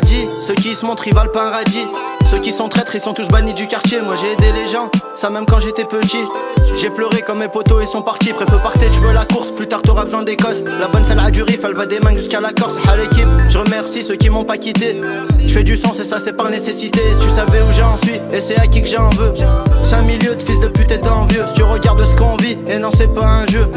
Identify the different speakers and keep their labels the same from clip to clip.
Speaker 1: paradis. Ceux qui se montrent ils valent pas un radis. Ceux qui sont traîtres ils sont tous bannis du quartier. Moi j'ai aidé les gens, ça même quand j'étais petit. J'ai pleuré comme mes potos ils sont partis. Préfère partir, tu veux la course, plus tard t'auras besoin d'Écosse. La bonne celle a du riff, elle va des mains jusqu'à la Corse. À l'équipe, je remercie ceux qui m'ont pas quitté. Je fais du sens et ça c'est par nécessité. Si tu savais où j'en suis et c'est à qui que j'en veux. 5 milieux de fils de pute et d'envieux. Si tu regardes ce qu'on vit, et non c'est pas un jeu.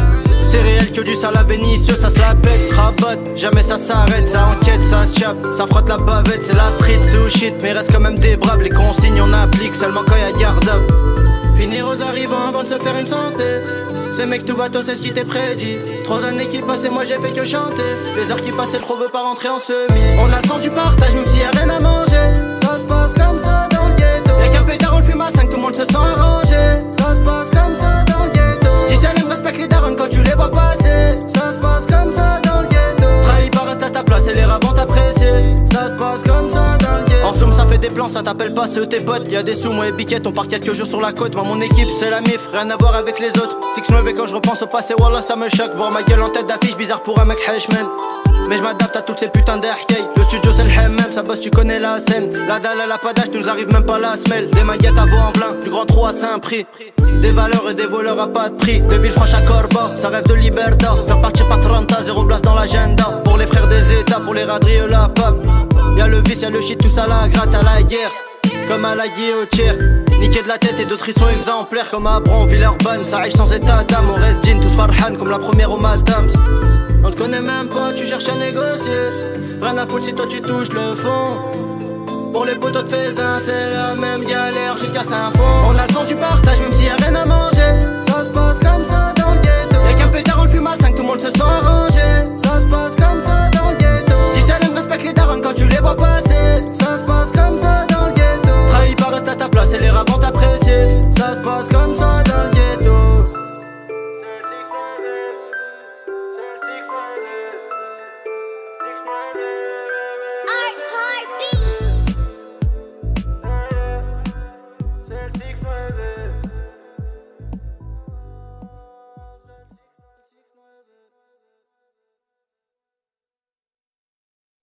Speaker 1: C'est réel que du sale à Vénitieux, ça se la pète, rabote, jamais ça s'arrête, ça enquête, ça se chape, ça frotte la bavette, c'est la street, c'est au shit, mais reste quand même des braves, les consignes on applique, seulement quand y'a garde up. Finir aux arrivants avant de se faire une santé, ces mecs tout bateau c'est ce qui t'est prédit. 3 années qui passent et moi j'ai fait que chanter, les heures qui passent et le trop veut pas rentrer en semi. On a le sens du partage même s'il y a rien à manger, ça se passe comme ça dans le ghetto. Y'a qu'un pétard on le fume à 5, tout le monde se sent arrangé, ça se passe comme ça dans le ghetto. Gisèle respecte les darons quand tu les vois passer, ça se passe comme ça dans le ghetto. Trahi pas, reste à ta place et les rats vont t'apprécier, ça se passe comme ça dans le ghetto. En somme ça fait des plans, ça t'appelle pas, c'est eux tes potes. Y'a des sous, moi et Biquette, on part quelques jours sur la côte. Moi mon équipe c'est la mif, rien à voir avec les autres. 6-9 et quand je repense au passé, wallah ça me choque. Voir ma gueule en tête d'affiche, bizarre pour un mec hashman. Mais je m'adapte à toutes ces putains d'ahkay. Le studio c'est le hammam, ça bosse tu connais la scène. La dalle elle a pas d'âge, nous arrive même pas la semelle. Des maguettes à voix en plein, du grand trou à Saint-Prix. Des valeurs et des voleurs à pas de prix. De Villefranche à Corba, ça rêve de liberta. Faire partir par 30, 0 place dans l'agenda. Pour les frères des états, pour les radris et la pape. Y'a le vice, y'a le shit, tout ça la gratte à la guerre. Comme à la guillotière, niqué de la tête et d'autres ils sont exemplaires. Comme à Bron, Villeurbanne, ça riche sans état d'âme. On reste digne, tous farhan comme la première au Madams. On te connaît même pas, tu cherches à négocier. Rien à foutre si toi tu touches le fond. Pour les potos de Faisin, c'est la même galère jusqu'à Saint-Fond. On a le sens du partage même s'il y a rien à manger.